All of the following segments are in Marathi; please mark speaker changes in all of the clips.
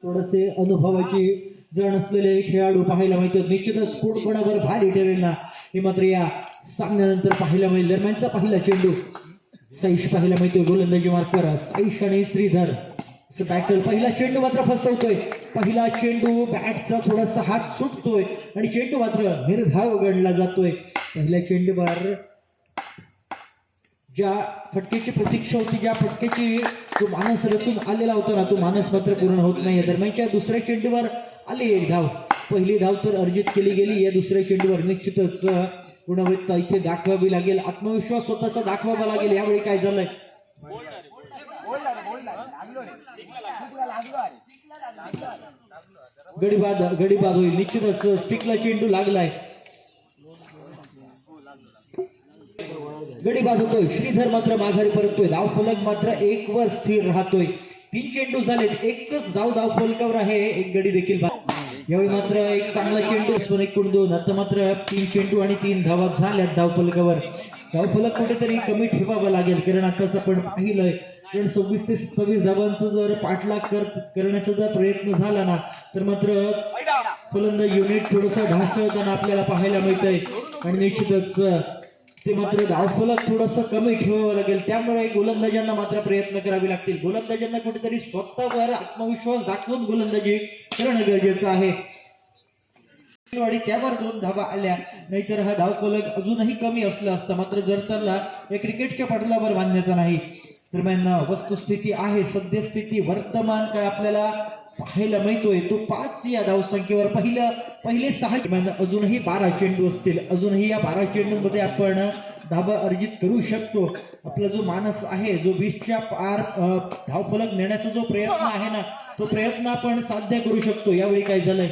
Speaker 1: थोडेसे अनुभवाची जण असलेले खेळाडू पाहायला मिळतात. निश्चितच स्फोटपणावर भारी ठरेल ना हे मात्र या सामन्यानंतर पाहायला मिळेल. दरम्यानचा पहिला चेंडू साईश पाहायला मिळतोय गोलंदाजी मार्कर साईश आणि श्रीधर बॅटल. पहिला चेंडू मात्र फसवतोय. पहिला चेंडू बॅटचा थोडासा हात सुटतोय आणि चेंडू मात्र निर्धाव गणला जातोय. पहिल्या चेंडूवर ज्या फटकेची प्रतीक्षा होती, ज्या फटकेची जो मानस रचून आलेला होता ना, तो मानस मात्र पूर्ण होत नाही. दरम्यानच्या दुसऱ्या चेंडूवर आली एक धाव. पहिली धाव तर अर्जित केली गेली. या दुसऱ्या चेंडूवर निश्चितच गुणवत्ता इथे दाखवावी लागेल, आत्मविश्वास स्वतःचा दाखवावा लागेल. यावेळी काय झालंय, गडीबाद होईल. निश्चितच स्टिकला चेंडू लागलाय, गडीबाद होतोय. श्रीधर मात्र माघारी परततोय. धाव फलक मात्र 1 वर स्थिर राहतोय. 3 चेंडू झालेत, एकच धाव फलकावर आहे. एक गडी देखील यावेळी मात्र एक चांगला चेंडू 1-2. आता मात्र 3 चेंडू आणि 3 धावा झाल्यात धाव फलकावर. धाव फलक कुठेतरी कमी ठेवावा लागेल, कारण आताच आपण पाहिलंय कारण 26 ते 27 धावांचा जर पाठलाग करण्याचा जर प्रयत्न झाला ना, तर मात्र फलंदाज युनिट थोडंसं ढासळताना आपल्याला पाहायला मिळतंय. आणि निश्चितच ते मात्र धावफलक थोडंसं कमी ठेवावं लागेल. त्यामुळे गोलंदाजांना मात्र प्रयत्न करावे लागतील. गोलंदाजांना कुठेतरी स्वतःवर आत्मविश्वास दाखवून गोलंदाजी करणं गरजेचं आहे. आणि त्यावर 2 धावा आल्या, नाहीतर हा धावफलक अजूनही कमी असला असता. मात्र जर त्याला या क्रिकेटच्या पटलावर बांधण्याचा नाही. दरम्यान वस्तुस्थिती आहे, सद्यस्थिती वर्तमान काय आपल्याला पाहायला मिळतोय तो 5 या धावसंख्येवर. पहिले 6 अजूनही 12 चेंडू असतील. अजूनही या 12 चेंडूंमध्ये आपण धावा अर्जित करू शकतो. आपला जो मानस आहे, जो 20च्या पार धावफलक नेण्याचा जो प्रयत्न आहे ना, तो प्रयत्न आपण साध्य करू शकतो. यावेळी काय झालंय,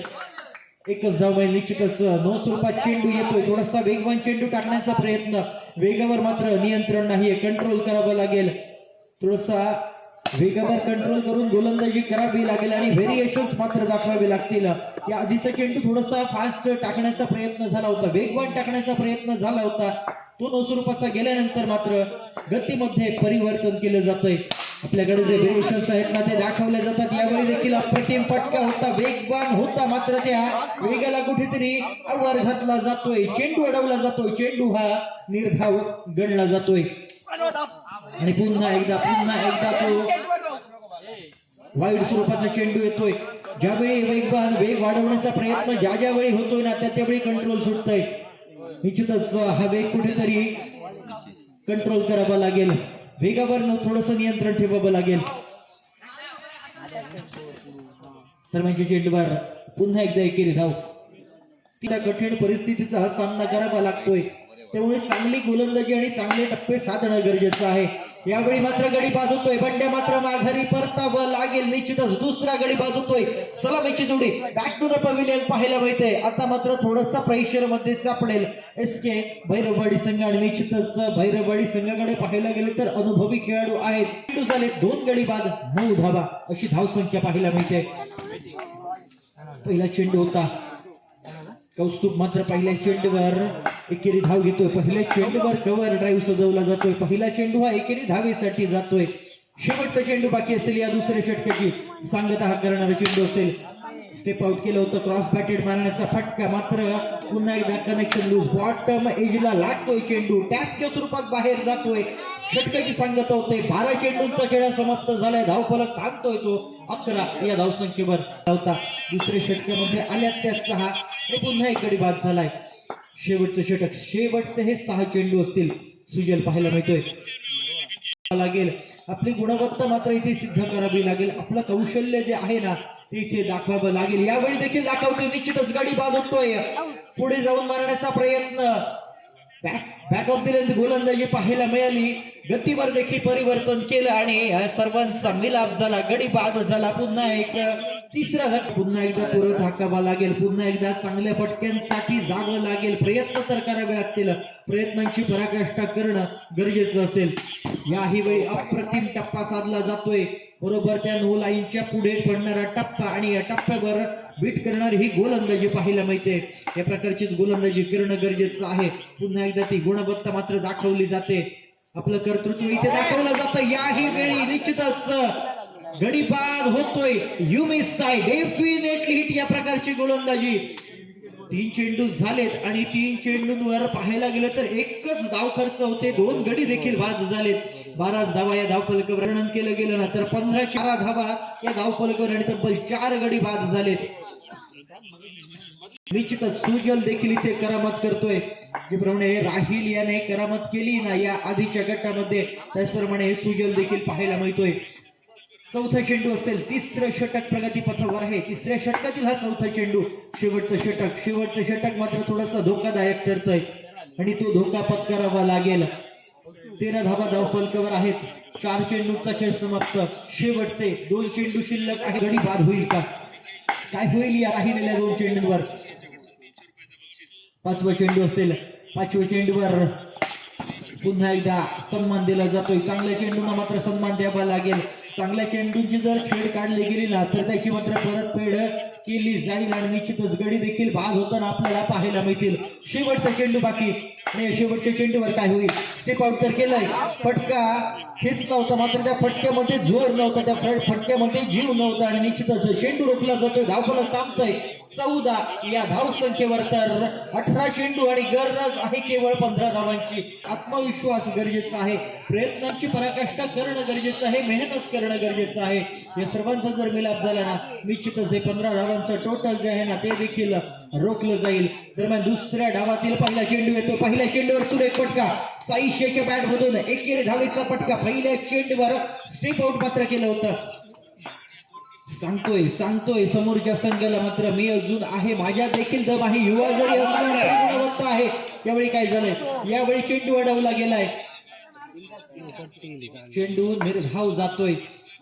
Speaker 1: एकच धाव मिळेल. निश्चितच 9 स्वरूपात चेंडू येतोय. थोडासा वेगवान चेंडू टाकण्याचा प्रयत्न, वेगावर मात्र नियंत्रण नाहीये, कंट्रोल करावं लागेल. थोडासा वेगावर कंट्रोल करून गोलंदाजी करावी लागेल आणि व्हेरिएशन्स मात्र दाखवावे लागतील. या आधीचा चेंडू थोडासा फास्ट टाकण्याचा प्रयत्न झाला होता, वेगवान टाकण्याचा प्रयत्न झाला होता. तो 9 स्वरूपाचा गेल्यानंतर मात्र गतीमध्ये परिवर्तन केलं जातंय. आपल्याकडे जे व्हेरिएशन्स आहेत ना, ते दाखवले जातात. यावेळी देखील अप्रतिम फटका होता, वेगवान होता, मात्र त्या वेगाला कुठेतरी आवर घातला जातोय. चेंडू अडवला जातोय, चेंडू हा निर्धाव गणला जातोय. आणि पुन्हा एकदा तो वाईड स्वरूपाचा चेंडू येतोय. ज्यावेळी वेग वाढवण्याचा प्रयत्न ज्यावेळी होतोय ना, त्यावेळी कंट्रोल सुटतंय. निश्चितच हा वेग कुठेतरी कंट्रोल करावा लागेल, वेगावर थोडंसं नियंत्रण ठेवावं लागेल. तर म्हणजे चेंडूवर पुन्हा एकदा एकेरी धाव. त्या कठीण परिस्थितीचा सामना करावा लागतोय, त्यामुळे चांगली गोलंदाजी आणि चांगले टप्पे साधणं गरजेचं आहे. यावेळी मात्र गडी बाद होतोय. बंड्या मात्र माघारी परतावं लागेल. निश्चितच दुसरा गडी बाद होतोय. सलामीची जोडी बॅक टू द पॅव्हिलियन पाहायला मिळते. आता मात्र थोडंसं प्रेशर मध्ये सापडेल एसके भैरववाडी संघ. आणि निश्चितच भैरववाडी संघाकडे पाहायला गेले तर अनुभवी खेळाडू आहेत. चेंडू झाले 2 गडी बाद, 9 धावा अशी धावसंख्या पाहायला मिळते. पहिला चेंडू होता कौस्तुभ, मात्र पहिल्या चेंडूवर एकेरी धाव घेतोय. पहिल्या चेंडूवर कव्हर ड्राईव्ह सजवला जातोय. पहिला चेंडू हा एकेरी धावेसाठी जातोय. शेवटचा चेंडू बाकी असेल या दुसऱ्या षटकाची सांगता हा करणारा चेंडू असेल. स्टेप आउट केलं होतं, क्रॉस बॅटेड मारण्याचा फटका, मात्र पुन्हा एकदा कनेक्शन लूज. बॉटम एजला लागतोय चेंडू, टॅपच्या स्वरूपात बाहेर जातोय. षटकाची सांगता होते. 12 चेंडूंचा खेळ समाप्त झालाय. धावफलक थांबतोय तो 11 या धावसंख्येवर होता. दुसऱ्या षटकामध्ये आल्यात त्या 6 आणि पुन्हा एक गडी बाद झालाय. शेवटचं षटक, शेवटचे हे 6 चेंडू असतील. सुजल पाहायला मिळतोय लागेल. आपली गुणवत्ता मात्र इथे सिद्ध करावी लागेल. आपलं कौशल्य जे आहे ना, ते इथे दाखवावं लागेल. यावेळी देखील दाखवतोय. निश्चितच गडी बाद होतोय. पुढे जाऊन मारण्याचा प्रयत्न, बॅक ऑफ द गोलंदाजी पाहायला मिळाली. गतीवर देखील परिवर्तन केलं आणि सर्वांचा मिलाप झाला. गडी बाद झाला. पुन्हा एक तिसरा धक्का, पुन्हा एकदा पुरत हाकावा लागेल. पुन्हा एकदा चांगल्या फटक्यांसाठी जावं लागेल. प्रयत्न तर करावे लागतील. प्रयत्नांची पराकाष्ठा करणं गरजेचं असेल. याही वेळी अप्रतिम टप्पा साधला जातोय. बरोबर त्या 9 लाईनच्या पुढे पडणारा टप्पा आणि या टप्प्यावर बीट करणारी ही गोलंदाजी पाहायला मिळते. या प्रकारचीच गोलंदाजी करणं गरजेचं आहे. पुन्हा एकदा ती गुणवत्ता मात्र दाखवली जाते. आपलं कर्तृत्व इथे दाखवलं जातं. याही वेळी निश्चितच गडी बाद होतोय. You miss side, definitely hit या प्रकारची गोलंदाजी. 3 चेंडू झालेत आणि 3 चेंडूंवर पाहायला गेलं तर एकच धाव खर्च होते. 2 गडी देखील बाद झालेत. 12 धावा या धावफलकावर वर्णन केलं गेलं ना तर 15 धावा या धावफलकावर आणि तब्बल 4 गडी बाद झालेत. निश्चितच सुजल देखील इथे करामत करतोय. ज्याप्रमाणे राहिल याने करामत केली ना या आधीच्या गटामध्ये, त्याचप्रमाणे सुजल देखील पाहायला मिळतोय. चौथा चेंडू असेल, तिसरं षटक प्रगती पथावर आहे. तिसऱ्या षटकातील हा चौथा चेंडू. शेवटचं षटक मात्र थोडासा धोकादायक ठरतंय आणि तो धोका पत्करावा लागेल. 13 धावा धावफलकावर आहेत. 4 चेंडूचा खेळ समाप्त. शेवटचे 2 चेंडू शिल्लक आहे. गडी बाद होईल का? काय होईल या राहिलेल्या 2 चेंडूंवर? 5वा चेंडू असेल. 5व्या चेंडूवर पुन्हा एकदा सन्मान दिला जातोय. चांगल्या चेंडूंना मात्र सन्मान द्यावा लागेल. चांगल्या चेंडूंची जर खेळ काढली गेली ना तर त्याची मात्र परतफेड केली जाईल आणि निश्चितच गडी देखील बाद होताना आपल्याला पाहायला मिळतील. शेवटचा चेंडू बाकी आणि शेवटच्या चेंडूवर काय होईल? स्टेप आउट तर केलाय. फटका खेचला होता मात्र त्या फटक्यामध्ये जोर नव्हता, त्या फटक्यामध्ये जीव नव्हता आणि निश्चितच चेंडू रोखला जातोय. धावफलक सांगतोय 14 या धावसंख्येवर तर 18 चेंडू आणि गरज आहे केवळ 15 धावांची. आत्मविश्वास गरजेचा आहे. प्रयत्नांची पराकाष्ठा करणं गरजेचं आहे. मेहनत करणं गरजेचं आहे. या सर्वांचा जर मिलाप झाला ना निश्चितच हे 15 धावांचं टोटल जे आहे ना ते देखील रोखलं जाईल. दरम्यान दुसऱ्या डावातील पहिला चेंडू येतो. पहिल्या चेंडूवर सुरेख फटका. साई शेखच्या बॅट मधून एकेरी धावेचा फटका. पहिल्या चेंडूवर स्टेप आउट मात्र केलं होतं. सांगतोय समोरच्या संघाला मात्र मी अजून आहे, माझ्या देखील दम आहे. युवा जरी गुणवत्ता आहे. यावेळी काय झालंय? यावेळी चेंडू अडवला गेलाय. चेंडू निर्धाव जातोय.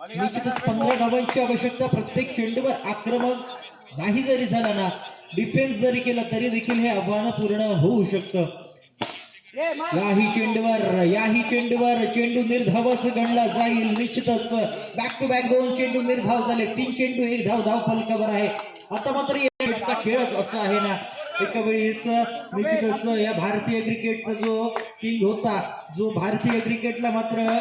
Speaker 1: निश्चितच 15 धावांची आवश्यकता. प्रत्येक चेंडूवर आक्रमक नाही जरी झाला ना, डिफेन्स जरी केला तरी देखील हे आव्हान पूर्ण होऊ शकतं. याही चेंडूवर चेंडू निर्धावच गणला जाईल. निश्चितच बॅक टू बॅक 2 चेंडू निर्धाव झाले. 3 चेंडू 1 धाव धावफलकावर आहे. आता मात्र खेळच असा आहे ना, एका वेळेस निश्चितच या भारतीय क्रिकेटचा जो किंग होता, जो भारतीय क्रिकेटला मात्र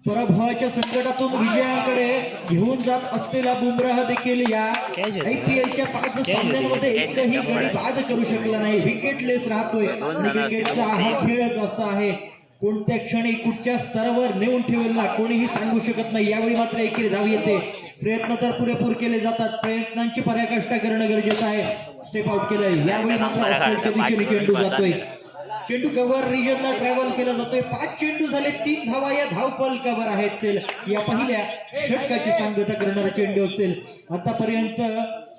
Speaker 1: पराभवाच्या संकटातून विजयाकडे घेऊन जात असलेला बुमराह देखील या IPLच्या 5 सामन्यांमध्ये एकही गडी बाद करू शकला नाही. विकेटलेस राहतोय. क्रिकेटचा हा खेळच असा आहे, कोणत्या क्षणी कुठच्या स्तरावर नेऊन ठेवेल ना कोणीही सांगू शकत नाही. यावेळी मात्र एकेरी धाव येते. प्रयत्न तर पुरेपूर केले जातात. प्रयत्नांची पराकाष्ठा करणं गरजेचं आहे. स्टेप आउट केलंय. यावेळी मात्र ऑफसाईडच्या दिशेने चेंडू जातोय. चेंडू कव्हर रिजनला ट्रॅव्हल केला जातोय. 5 चेंडू झाले. 3 धावा या धावफलकावर आहेत. या पहिल्या षटकाची सांगता करणारा चेंडू असेल. आतापर्यंत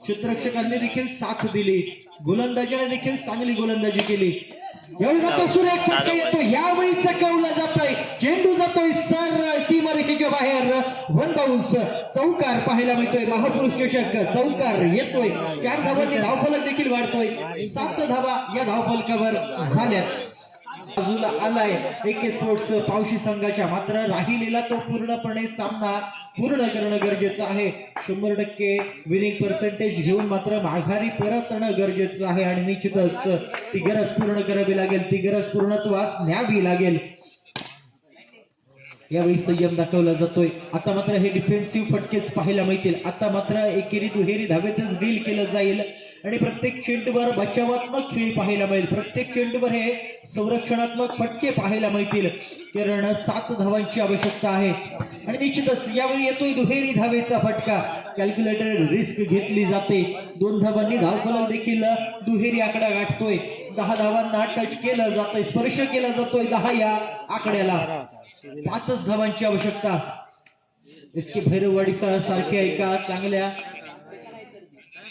Speaker 1: क्षेत्ररक्षकांनी देखील साथ दिली, गोलंदाजाने देखील चांगली गोलंदाजी केली. यावेळी मात्र सुरेख फटका येतो. यावेळी चकवला जातोय. चेंडू जातोय सरळ सीमारेषेच्या बाहेर. 1 बाउन्स. चौकार पाहायला मिळतोय. महापुरुष चषक चौकार येतोय. 4 धावांनी धावफलक देखील वाढतोय. 7 धावा या धावफलकावर झाल्यात. बाजूला आलाय AK स्पोर्ट्स पावशी संघाच्या. मात्र राहिलेला तो पूर्णपणे सामना पूर्ण करणं गरजेचं आहे. 100% विनिंग पर्सेंटेज घेऊन मात्र माघारी परतणं गरजेचं आहे आणि निश्चितच ती गरज पूर्ण करावी लागेल. ती गरज पूर्णत्वास न्यावी लागेल. यावेळी संयम दाखवला जातोय. आता मात्र हे डिफेन्सिव्ह फटकेच पाहायला मिळतील. आता मात्र एकेरी दुहेरी धावेतच डील केलं जाईल आणि प्रत्येक चेंडूवर बचावात्मक खेळी पाहायला मिळेल. प्रत्येक चेंडूवर हे संरक्षणात्मक फटके पाहायला मिळतील. कारण 7 धावांची आवश्यकता आहे आणि निश्चितच यावेळी येतोय दुहेरी धावेचा फटका. कॅल्क्युलेटेड रिस्क घेतली जाते. 2 धावांनी धावफलक देखील दुहेरी आकडा गाठतोय. 10 धावांना टच केलं जातोय, स्पर्श केला जातोय 10 या आकड्याला. 5च धावांची आवश्यकता. SK भैरववाडी सारख्या एका चांगल्या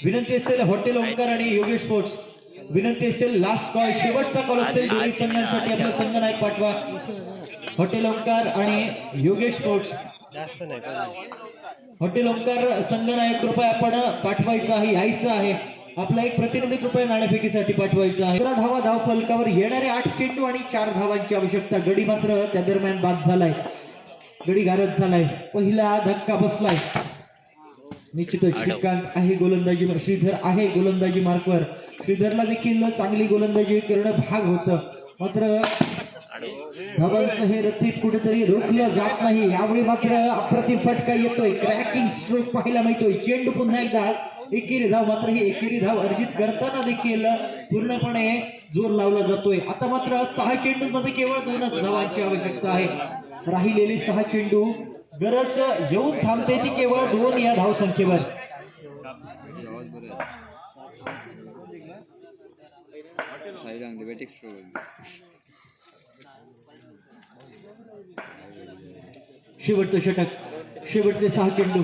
Speaker 1: विनंती असेल हॉटेल ओंकार आणि योगेश स्पोर्ट्स. विनंती असेल लास्ट कॉल, शेवटचा कॉल असेल. दोन्ही संघांसाठी आपला संघनायक पाठवा. हॉटेल ओंकार आणि योगेश स्पोर्ट्स. हॉटेल ओंकार संघनायक कृपया आपण पाठवायचं आहे, यायचं आहे. आपला एक प्रतिनिधी कृपया नाणेफेकीसाठी पाठवायचा आहे. 11 धावा धावफलकावर. येणारे 8 चेंडू आणि 4 धावांची आवश्यकता. गडी मात्र त्या दरम्यान बाद झालाय. गडी गारद झालाय. पहिला धक्का बसलाय. निश्चितच श्रीकांत आहे गोलंदाजी, श्रीधर आहे गोलंदाजी मार्कवर. श्रीधरला देखील चांगली गोलंदाजी करणं भाग होतं. मात्र धावांचं हे रतीब कुठेतरी रोखलं जात नाही. यावेळी मात्र अप्रतिम फटका येतोय, क्रॅकिंग स्ट्रोक पाहायला मिळतोय. चेंडू पुन्हा एकदा एकेरी धाव, मात्र ही एकेरी धाव अर्जित करताना देखील पूर्णपणे जोर लावला जातोय. आता मात्र 6 चेंडूंमध्ये केवळ 2च धावांची आवश्यकता आहे. राहिलेले 6 चेंडू गरज येऊन थांबते ती केवळ 2 या धावसंख्येवर. शेवटचं षटक, शेवटचे 6 चेंडू.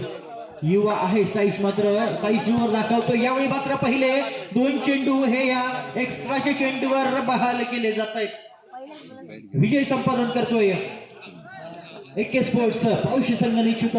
Speaker 1: युवा आहे साईश, मात्र साईश जोर दाखवतो. यावेळी मात्र पहिले 2 चेंडू हे या एक्स्ट्राच्या चेंडूवर बहाल केले जात आहेत. विजय संपादन करतोय AK स्पोर्ट्स पावशी संघ निश्चित.